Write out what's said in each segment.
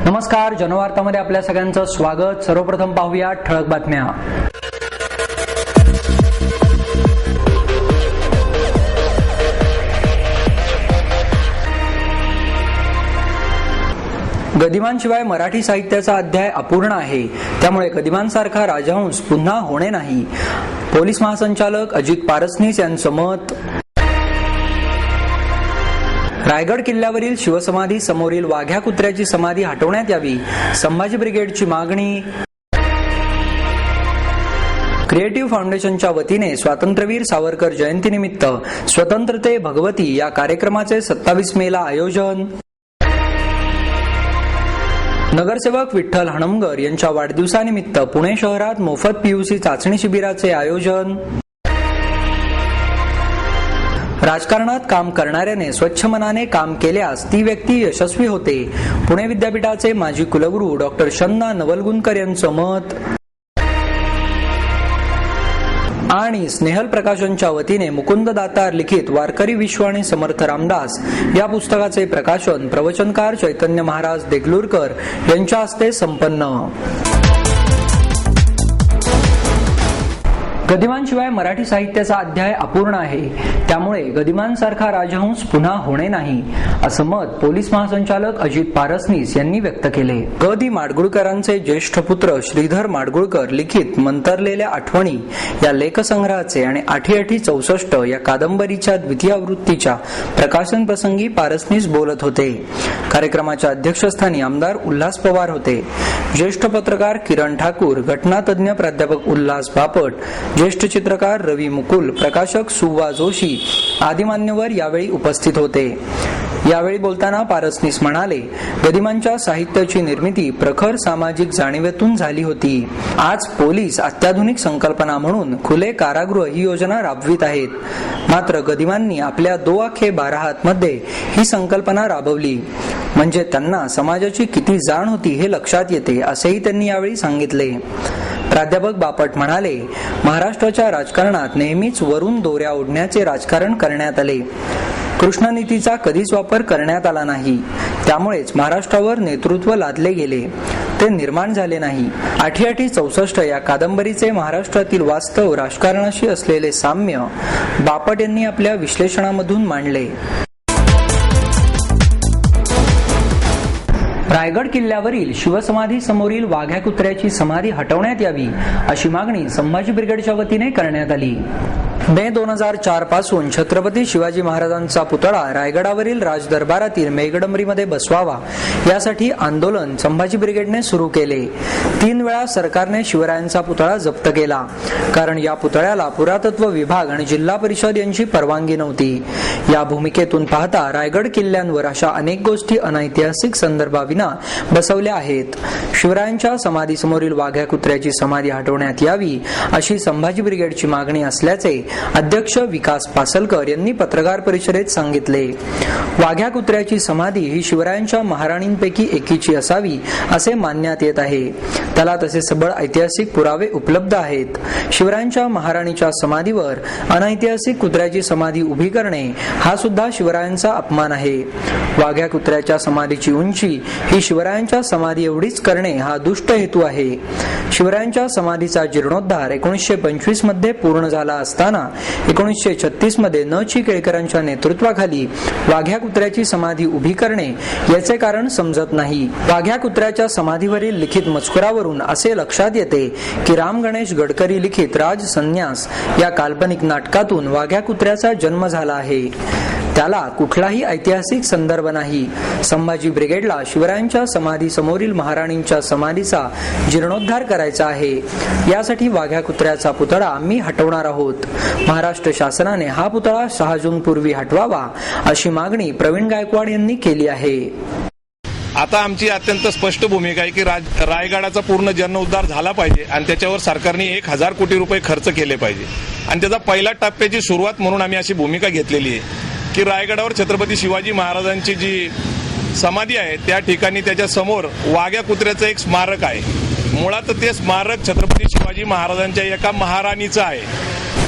नमस्कार, जनवार्तामध्ये आपल्या सगळ्यांचं स्वागत। सर्वप्रथम पाहूया ठळक बातम्या। गदिमांशिवाय मराठी साहित्याचा अध्याय अपूर्ण आहे, त्यामुळे गदिमांसारखा राजहंस पुन्हा होणे नाही, पोलीस महासंचालक अजित पारसनीस यांचं मत। रायगड किल्ल्यावरील शिवसमाधी समोरील वाघ्या कुत्र्याची समाधी हटवण्यात यावी, संभाजी ब्रिगेडची मागणी। क्रिएटिव्ह फाउंडेशनच्या वतीने स्वातंत्र्यवीर सावरकर जयंतीनिमित्त स्वतंत्रते भगवती या कार्यक्रमाचे 27 मेला आयोजन। नगरसेवक विठ्ठल हणमगर यांच्या वाढदिवसानिमित्त पुणे शहरात मोफत पीयूसी चाचणी शिबिराचे आयोजन। राजकारणात काम करणाऱ्याने स्वच्छ मनाने काम केल्यास ती व्यक्ती यशस्वी होते, पुणे विद्यापीठाचे माजी कुलगुरू डॉक्टर शन्ना नवलगुणकर यांचं मत। आणि स्नेहल प्रकाशनच्या वतीने मुकुंद दातार लिखित वारकरी विश्व आणि समर्थ रामदास या पुस्तकाचे प्रकाशन प्रवचनकार चैतन्य महाराज देगलूरकर यांच्या हस्ते संपन्न। गदिमांशिवाय मराठी साहित्याचा अध्याय अपूर्ण आहे, त्यामुळे गदिमांसारखा राजहंस पुन्हा होणे नाही, असं मत पोलीस महासंचालक अजित पारसनीस यांनी व्यक्त केले। गदी माडगुळकरांचे ज्येष्ठ पुत्र श्रीधर माडगुळकर लिखित मंतरलेल्या आठवणी या लेखसंग्रहाचे आणि 8864 या कादंबरीच्या द्वितीय आवृत्तीच्या प्रकाशन प्रसंगी पारसनीस बोलत होते। कार्यक्रमाच्या अध्यक्षस्थानी आमदार उल्हास पवार होते। ज्येष्ठ पत्रकार किरण ठाकूर, घटनातज्ञ प्राध्यापक उल्हास बापट, ज्येष्ठ चित्रकार रवी मुकुल, प्रकाशक सुवा जोशी आदी मान्यवर यावेळी उपस्थित होते। यावेळी बोलताना पारसनीस म्हणाले, गदिमांच्या साहित्याची निर्मिती प्रखर सामाजिक जाणीवेतून झाली होती। आज पोलीस अत्याधुनिक संकल्पना म्हणून खुले कारागृह ही योजना राबवित आहेत, मात्र गदिमांनी आपल्या 2 आखे 12 हात मध्ये ही संकल्पना राबवली, म्हणजे त्यांना समाजाची किती जाण होती हे लक्षात येते, असेही त्यांनी यावेळी सांगितले। प्राध्यापक बापट म्हणाले, महाराष्ट्राच्या राजकारणात नेहमीच वरून दोऱ्या ओढण्याचे राजकारण करण्यात आले, कृष्णनीतीचा कधीच वापर करण्यात आला नाही, त्यामुळेच महाराष्ट्रावर नेतृत्व लादले गेले, ते निर्माण झाले नाही। 8864 या कादंबरीचे महाराष्ट्रातील वास्तव राजकारणाशी असलेले साम्य बापट यांनी आपल्या विश्लेषणामधून मांडले। रायगड किल्ल्यावरील शिवसमाधी समोरील वाघ्या कुत्र्याची समाधी हटवण्यात यावी, अशी मागणी संभाजी ब्रिगेडच्या वतीने करण्यात आली। मे 2004 पासून छत्रपती शिवाजी महाराजांचा पुतळा रायगडावरील राजदरबारातील मेघडंबरीमध्ये बसवावा यासाठी आंदोलन संभाजी ब्रिगेडने सुरू केले। 3 वेळा सरकारने शिवरायांचा पुतळा जप्त केला, कारण या पुतळ्याला पुरातत्व विभाग आणि जिल्हा परिषद यांची परवानगी नव्हती। या भूमिकेतून पाहता रायगड किल्ल्यांवर अशा अनेक गोष्टी अनैतिहासिक संदर्भाविना बसवल्या आहेत। शिवरायांच्या समाधी समोरील वाघ्या कुत्र्याची समाधी हटवण्यात यावी, अशी संभाजी ब्रिगेडची मागणी असल्याचे अध्यक्ष विकास पासलकर यांनी पत्रकार परिषदेत सांगितले। वाघ्या कुत्र्याची समाधी ही शिवरायांच्या महाराणींपैकी एकीची असावी असे मानण्यात येत आहे, त्याला तसे सबळ ऐतिहासिक पुरावे उपलब्ध आहेत। शिवरायांच्या महाराणीच्या समाधीवर अनैतिहासिक कुत्र्याची समाधी उभी करणे हा सुद्धा शिवरायांचा अपमान आहे। वाघ्या कुत्र्याच्या समाधीची उंची ही शिवरायांच्या समाधी एवढीच करणे हा दुष्ट हेतू आहे। शिवरायांच्या समाधीचा जीर्णोद्धार 1925 मध्ये पूर्ण झाला असताना 1936 मध्ये न. ची. केळकरांच्या नेतृत्वाखाली वाघ्या कुत्र्याची समाधी उभी करणे याचे कारण समजत नाही। वाघ्या कुत्र्याच्या समाधीवरील लिखित मजकुरावरून असे लक्षात येते की राम गणेश गडकरी लिखित राज संन्यास या काल्पनिक नाटकातून वाघ्या कुत्र्याचा जन्म झाला आहे, त्याला कुठलाही ऐतिहासिक संदर्भ नाही। संभाजी ब्रिगेडला शिवरायांच्या समाधी समोरील महाराणींच्या समाधीचा जीर्णोद्धार करायचा आहे, यासाठी वाघ्या कुत्र्याचा पुतळा आम्ही हटवणार आहोत। महाराष्ट्र शासनाने हा पुतळा 6 जून पूर्वी हटवावा, अशी मागणी प्रवीण गायकवाड यांनी केली आहे। आता आमची अत्यंत स्पष्ट भूमिका आहे की रायगडाचा पूर्ण जीर्णोद्धार झाला पाहिजे आणि त्याच्यावर सरकारने 1000 कोटी रुपये खर्च केले पाहिजे, आणि त्याचा पहिला टप्प्याची सुरुवात म्हणून आम्ही अशी भूमिका घेतलेली आहे की रायगडावर छत्रपती शिवाजी महाराजांची जी समाधी आहे त्या ठिकाणी त्याच्या समोर वाघ्या कुत्र्याचं एक स्मारक आहे। मुळात ते स्मारक छत्रपती शिवाजी महाराजांच्या एका महाराणीचं आहे,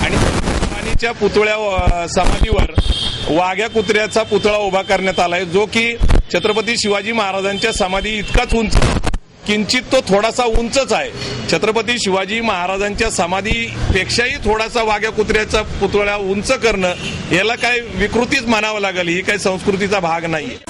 आणि महाराणीच्या पुतळ्या समाधीवर वाघ्या कुत्र्याचा पुतळा उभा करण्यात आलाय, जो की छत्रपती शिवाजी महाराजांच्या समाधी इतकाच उंच, किंचित तो थोडासा उंचच आहे. छत्रपती शिवाजी महाराजांच्या समाधीपेक्षाही थोडासा वाघ्या कुत्र्याचा पुतळा उंच करणं याला काय विकृतीच म्हणावं लागेल, ही काही संस्कृतीचा भाग नाहीये.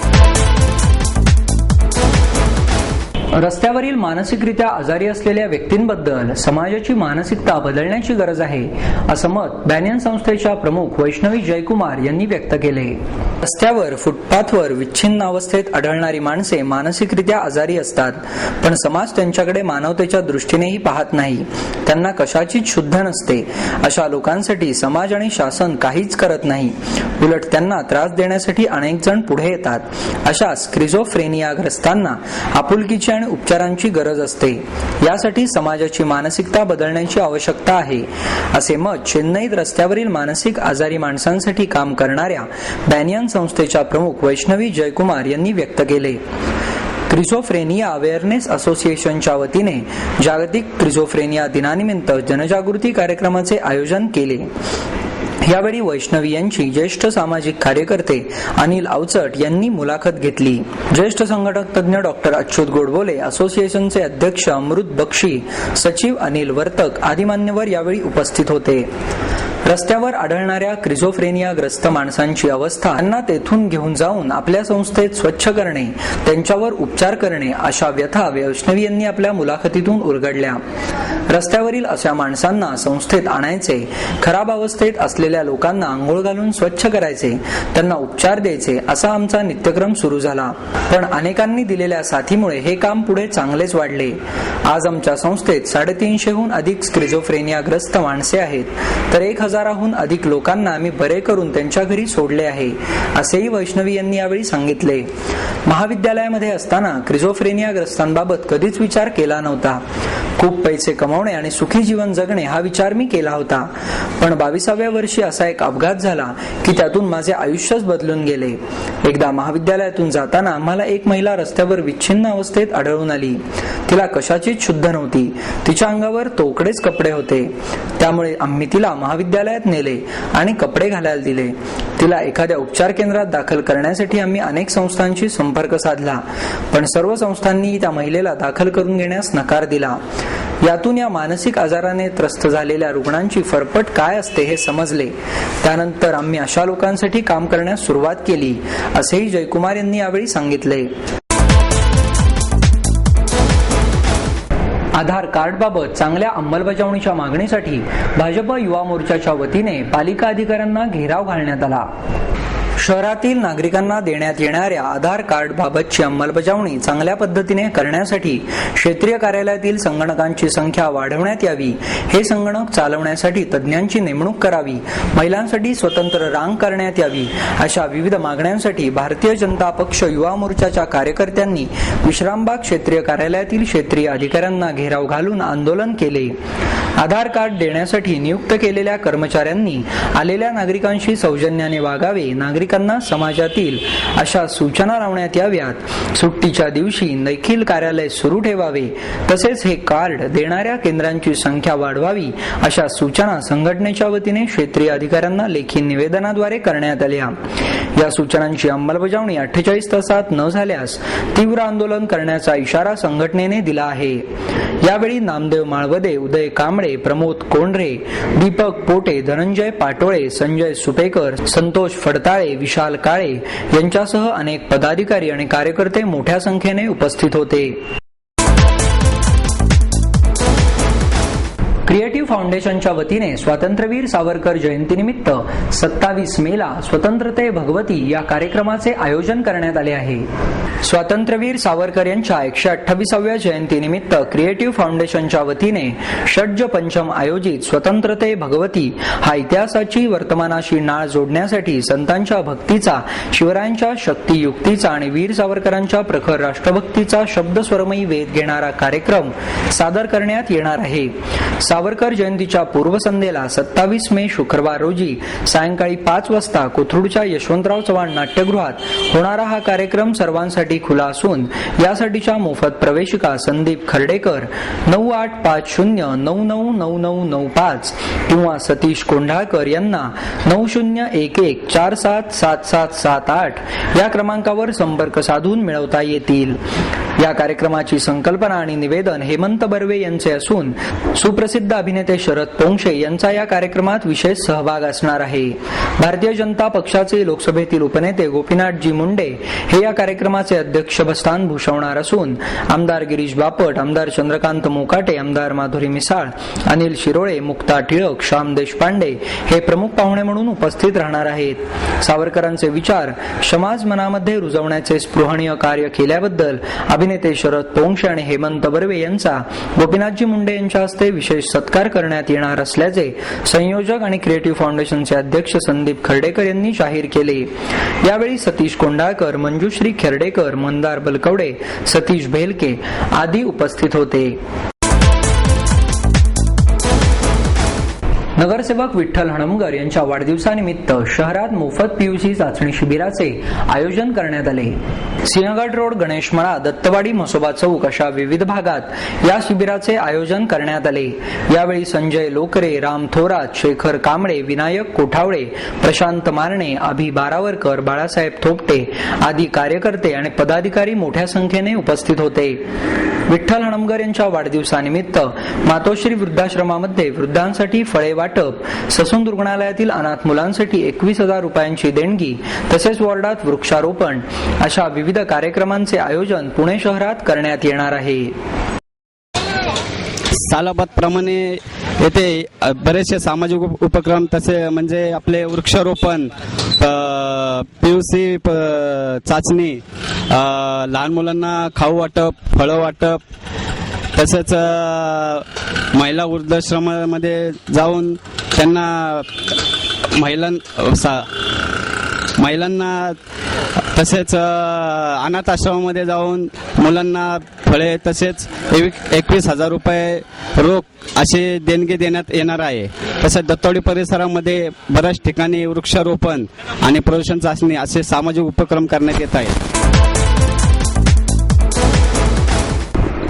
रस्त्यावरील मानसिकरित्या आजारी असलेल्या व्यक्तींबद्दल समाजाची मानसिकता बदलण्याची गरज आहे, असं मत बॅनियन संस्थेच्या प्रमुख वैष्णवी जयकुमार यांनी व्यक्त केले. रस्त्यावर फुटपाथवर विच्छिन्न अवस्थेत आढळणारी माणसे मानसिकरित्या आजारी असतात, पण समाज त्यांच्याकडे मानवतेच्या दृष्टीनेही पाहत नाही. त्यांना कशाचीच शुद्ध नसते. अशा लोकांसाठी समाज आणि शासन काहीच करत नाही. उलट त्यांना त्रास देण्यासाठी अनेक जण पुढे येतात. अशा स्क्रिझोफ्रेनियाग्रस्तांना आपुलकीची आणि उपचारांची गरज असते. यासाठी समाजाची मानसिकता बदलण्याची आवश्यकता आहे, असे मत चेन्नईत रस्त्यावरील मानसिक आजारी माणसांसाठी काम करणाऱ्या बॅनियन संस्थेच्या प्रमुख वैष्णवी जयकुमार यांनी व्यक्त केले. क्रिझोफ्रेनिया अवेअरनेस असोसिएशनच्या वतीने जागतिक क्रिझोफ्रेनिया दिनानिमित्त जनजागृती कार्यक्रमाचे आयोजन केले. यावेळी वैष्णवी यांची ज्येष्ठ सामाजिक कार्यकर्ते अनिल अवचट यांनी मुलाखत घेतली. ज्येष्ठ संघटक तज्ञ डॉक्टर अच्युत गोडबोले, असोसिएशनचे अध्यक्ष अमृत बक्षी, सचिव अनिल वर्तक आदी मान्यवर यावेळी उपस्थित होते. रस्त्यावर आढळणाऱ्या क्रिझोफ्रेनियाग्रस्त माणसांची अवस्था, त्यांना तेथून घेऊन जाऊन आपल्या संस्थेत स्वच्छ करणे, त्यांच्यावर उपचार करणे अशा व्यथा वैष्णवी यांनी आपल्या मुलाखतीतून उलगडल्या. रस्त्यावरील अशा माणसांना संस्थेत आणायचे, खराब अवस्थेत असलेल्या लोकांना आंघोळ घालून स्वच्छ करायचे, त्यांना उपचार द्यायचे असा आमचा नित्यक्रम सुरू झाला. पण अनेकांनी दिलेल्या साथीमुळे हे काम पुढे चांगलेच वाढले. आज आमच्या संस्थेत 350हून अधिक स्क्रिझोफ्रेनियाग्रस्त माणसे आहेत, तर 1000हून अधिक लोकांना आम्ही बरे करून त्यांच्या घरी सोडले आहे, असेही वैष्णवी यांनी यावेळी सांगितले. महाविद्यालयामध्ये असताना क्रिझोफ्रेनियाग्रस्तांबाबत कधीच विचार केला नव्हता. खूप पैसे कमवणे आणि सुखी जीवन जगणे हा विचार मी केला होता, पण 22व्या वर्षी असा एक अपघात झाला की त्यातून माझे आयुष्यच बदलून गेले. एकदा महाविद्यालयातून जाताना आम्हाला एक महिला रस्त्यावर विच्छिन्न अवस्थेत आढळून आली. तिला कशाचीच शुद्ध नव्हती. तिच्या अंगावर तोकडेच कपडे होते. त्यामुळे आम्ही तिला महाविद्यालयात नेले आणि कपडे घालायला दिले. तिला एखाद्या उपचार केंद्रात दाखल करण्यासाठी आम्ही अनेक संस्थांशी संपर्क साधला, पण सर्व संस्थांनी त्या महिलेला दाखल करून घेण्यास नकार दिला. यातून या मानसिक आजाराने त्रस्त झालेल्या रुग्णांची फरफट काय असते हे समजले. त्यानंतर आम्ही अशा लोकांसाठी काम करण्यास सुरुवात केली, असेही जयकुमार यांनी यावेळी सांगितले. आधार कार्डबाबत चांगल्या अंमलबजावणीच्या मागणीसाठी भाजप युवा मोर्चाच्या वतीने पालिका अधिकाऱ्यांना घेराव घालण्यात आला. शहरातील नागरिकांना देण्यात येणाऱ्या आधार कार्ड बाबतची अंमलबजावणी चांगल्या पद्धतीने करण्यासाठी क्षेत्रीय कार्यालयातील संगणकांची संख्या वाढवण्यात यावी, हे संगणक चालवण्यासाठी तज्ज्ञांची नेमणूक करावी, महिलांसाठी स्वतंत्र रांग करण्यात यावी, अशा विविध मागण्यांसाठी भारतीय जनता पक्ष युवा मोर्चाच्या कार्यकर्त्यांनी विश्रामबाग क्षेत्रीय कार्यालयातील क्षेत्रीय अधिकाऱ्यांना घेराव घालून आंदोलन केले. आधार कार्ड देण्यासाठी नियुक्त केलेल्या कर्मचाऱ्यांनी आलेल्या नागरिकांशी सौजन्याने वागावे, नागरिकांना समाजातील अशा सूचना लावण्यात याव्यात, सुट्टीच्या दिवशी देखील कार्यालय सुरू ठेवावे, तसेच हे कार्ड देणाऱ्या केंद्रांची संख्या वाढवावी, अशा सूचना संघटनेच्या वतीने क्षेत्रीय अधिकाऱ्यांना लेखी निवेदनाद्वारे करण्यात आल्या. या सूचनांची अंमलबजावणी 48 तासात न झाल्यास तीव्र आंदोलन करण्याचा इशारा संघटनेने दिला आहे. यावेळी नामदेव माळवदे, उदय कांबळे, प्रमोद कोंढरे, दीपक पोटे, धनंजय पाटोळे, संजय सुपेकर, संतोष फडताळे, विशाल काळे यांच्यासह अनेक पदाधिकारी आणि कार्यकर्ते मोठ्या संख्येने उपस्थित होते. क्रिएटिव्ह फाउंडेशनच्या वतीने स्वातंत्र्यवीर सावरकर जयंतीनिमित्त 27 मेला स्वतंत्रते भगवती या कार्यक्रमाचे आयोजन करण्यात आले आहे. स्वातंत्र्यवीर सावरकर यांच्या 128व्या जयंतीनिमित्त क्रिएटिव्ह फाउंडेशनच्या वतीने षड्ज पंचम आयोजित स्वतंत्रते भगवती हा इतिहासाची वर्तमानाशी नाळ जोडण्यासाठी संतांच्या भक्तीचा, शिवरायांच्या शक्तियुक्तीचा आणि वीर सावरकरांच्या प्रखर राष्ट्रभक्तीचा शब्दस्वरमयी वेध घेणारा कार्यक्रम सादर करण्यात येणार आहे. सावरकर जयंतीच्या पूर्वसंध्येला 27 मे शुक्रवार रोजी सायंकाळी 5 वाजता कोथरूडच्या यशवंतराव चव्हाण नाट्यगृहात होणारा हा कार्यक्रम सर्वांसाठी खुला असून यासाठीच्या मोफत प्रवेशिका संदीप खर्डेकर 9850999995 किंवा सतीश कोंढाळकर यांना 9011477778 या क्रमांकावर संपर्क साधून मिळवता येतील. या कार्यक्रमाची संकल्पना आणि निवेदन हेमंत बर्वे यांचे असून सुप्रसिद्ध अभिनेते शरद पोंक्षे यांचा या कार्यक्रमात विशेष सहभाग असणार आहे. भारतीय जनता पक्षाचे लोकसभेतील उपनेते गोपीनाथजी मुंडे हे या कार्यक्रमाचे अध्यक्षस्थान भूषवणार असून आमदार गिरीश बापट, आमदार चंद्रकांत मोकाटे, आमदार माधुरी मिसाळ, अनिल शिरोळे, मुक्ता टिळक, श्याम देशपांडे हे प्रमुख पाहुणे म्हणून उपस्थित राहणार आहेत. सावरकरांचे विचार समाज मनामध्ये रुजवण्याचे स्पृहणीय कार्य केल्याबद्दल अभिनेते शरद पोंक्षे आणि हेमंत बर्वे यांचा गोपीनाथजी मुंडे यांच्या हस्ते विशेष सत्कार करण्यात येणार असल्याचे संयोजक आणि क्रिएटिव्ह फाउंडेशनचे अध्यक्ष संदीप खर्डेकर यांनी जाहीर केले. यावेळी सतीश कोंढाळकर, मंजुश्री खेर्डेकर, मंदार बलकवडे, सतीश भेलके आदी उपस्थित होते. नगरसेवक विठ्ठल हणमगर यांच्या वाढदिवसानिमित्त शहरात मोफत पीयूसी चाचणी शिबिराचे आयोजन करण्यात आले. सिंहगड रोड, गणेश मळा, दत्तवाडी, म्हसोबा चौक अशा विविध भागात या शिबिराचे आयोजन करण्यात आले. यावेळी संजय लोकरे, राम थोरात, शेखर कांबळे, विनायक कोठावळे, प्रशांत मारणे, अभि बारावरकर, बाळासाहेब थोपटे आदी कार्यकर्ते आणि पदाधिकारी मोठ्या संख्येने उपस्थित होते. विठ्ठल हणमगर यांच्या वाढदिवसानिमित्त मातोश्री वृद्धाश्रमामध्ये वृद्धांसाठी फळे वाटप, ससून रुग्णालयातील अनाथ मुलांसाठी 21,000 रुपयांची देणगी तसेच वॉर्डात वृक्षारोपण अशा विविध कार्यक्रमांचे आयोजन पुणे शहरात करण्यात येणार आहे. सालाबादप्रमाणे येथे बरेचसे सामाजिक उपक्रम तसे म्हणजे आपले वृक्षारोपण, पीयूसी चाचणी, लहान मुलांना खाऊ वाटप, फळं वाटप, तसेच महिला वृद्धाश्रमामध्ये जाऊन त्यांना महिलांना तसेच अनाथ आश्रमामध्ये जाऊन मुलांना फळे तसेच 21,000 रुपये रोख असे देणगी देण्यात येणार आहे. तसेच दत्तवाडी परिसरामध्ये बऱ्याच ठिकाणी वृक्षारोपण आणि प्रदूषण चाचणी असे सामाजिक उपक्रम करण्यात येत आहेत.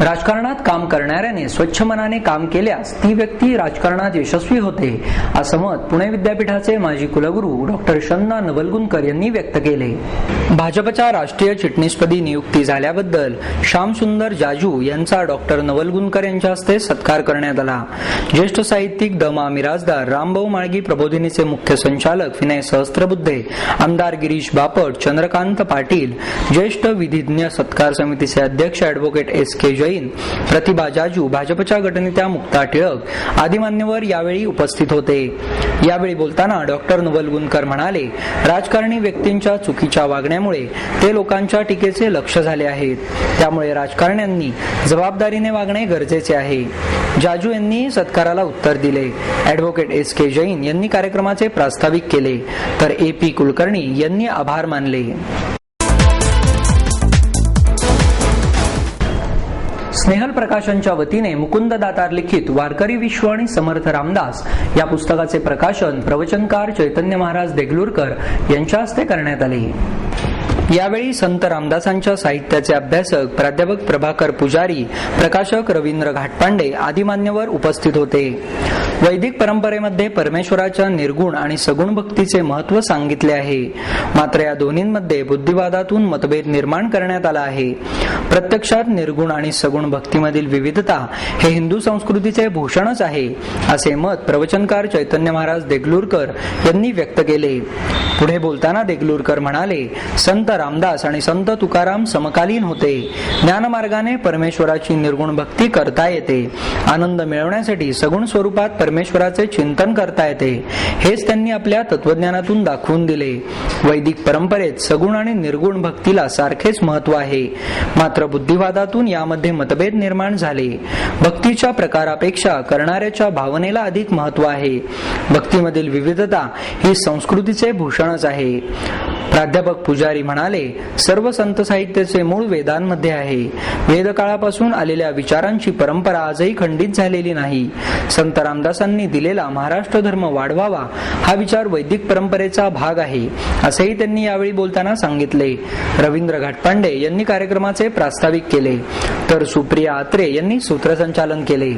राजकारणात काम करणाऱ्याने स्वच्छ मनाने काम केल्यास ती व्यक्ती राजकारणात यशस्वी होते, असं मत पुणे विद्यापीठाचे माजी कुलगुरू डॉक्टर शन्ना नवलगुणकर यांनी व्यक्त केले. भाजपच्या राष्ट्रीय चिटणीसपदी नियुक्ती झाल्याबद्दल श्यामसुंदर जाजू यांचा डॉक्टर नवलगुणकर यांच्या हस्ते सत्कार करण्यात आला. ज्येष्ठ साहित्यिक द मा मिराजदार, रामभाऊ माळगी प्रबोधिनीचे मुख्य संचालक विनय सहस्त्रबुद्धे, आमदार गिरीश बापट, चंद्रकांत पाटील, ज्येष्ठ विधिज्ञ सत्कार समितीचे अध्यक्ष ॲडव्होकेट S.K. जैन, प्रतिभा जाजू, भाजपच्या गटनेत्या मुक्ता टिळक आदी मान्यवर यावेळी उपस्थित होते. यावेळी बोलताना डॉक्टर नवलगुणकर म्हणाले, राजकारणी व्यक्तींच्या चुकीच्या वागण्यामुळे ते लोकांच्या टीकेचे लक्ष्य झाले आहेत. त्यामुळे राजकारण्यांनी जबाबदारीने वागणे गरजेचे आहे. जाजू यांनी सत्काराला उत्तर दिले. Advocate S.K. जैन यांनी कार्यक्रमाचे प्रास्ताविक केले तर A.P. कुलकर्णी यांनी आभार मानले. स्नेहल प्रकाशनच्या वतीने मुकुंद दातार लिखित वारकरी विश्व आणि समर्थ रामदास या पुस्तकाचे प्रकाशन प्रवचनकार चैतन्य महाराज देगलूरकर यांच्या हस्ते करण्यात आले. यावेळी संत रामदासांच्या साहित्याचे अभ्यासक प्राध्यापक प्रभाकर पुजारी, प्रकाशक रवींद्र घाटपांडे आदी मान्यवर उपस्थित होते. वैदिक परंपरेमध्ये परमेश्वराच्या निर्गुण आणि सगुण भक्तीचे महत्त्व सांगितले आहे. मात्र या दोन्हींमध्ये बुद्धिवादातून मतभेद निर्माण करण्यात आला आहे. प्रत्यक्षात निर्गुण आणि सगुण भक्तीमधील विविधता हे हिंदू संस्कृतीचे भूषणच आहे, असे मत प्रवचनकार चैतन्य महाराज देगलूरकर यांनी व्यक्त केले. पुढे बोलताना देगलूरकर म्हणाले, संत रामदास आणि संत तुकाराम समकालीन होते. ज्ञानमार्गाने परमेश्वराची निर्गुण भक्ती करता येते. आनंद मिळवण्यासाठी सगुण स्वरूपात परमेश्वराचे चिंतन करता येते. हेच त्यांनी आपल्या तत्वज्ञानातून दाखवून दिले. वैदिक परंपरेत सगुण आणि निर्गुण भक्तीला सारखेच महत्व आहे. मात्र बुद्धिवादातून यामध्ये मतभेद निर्माण झाले. भक्तीच्या प्रकारापेक्षा करणाऱ्याच्या भावनेला अधिक महत्व आहे. भक्तीमधील विविधता ही संस्कृतीचे भूषणच आहे. प्राध्यापक पुजारी म्हणाले, सर्व संत साहित्याचे मूळ वेदांमध्ये आहे. वेदकाळापासून आलेल्या विचारांची परंपरा आजही खंडित झालेली नाही. संत रामदासांनी दिलेला महाराष्ट्र धर्म वाढवावा हा विचार वैदिक परंपरेचा भाग आहे, असेही त्यांनी यावेळी बोलताना सांगितले. रवींद्र घाटपांडे यांनी कार्यक्रमाचे प्रास्ताविक केले, तर सुप्रिया आत्रे यांनी सूत्रसंचालन केले.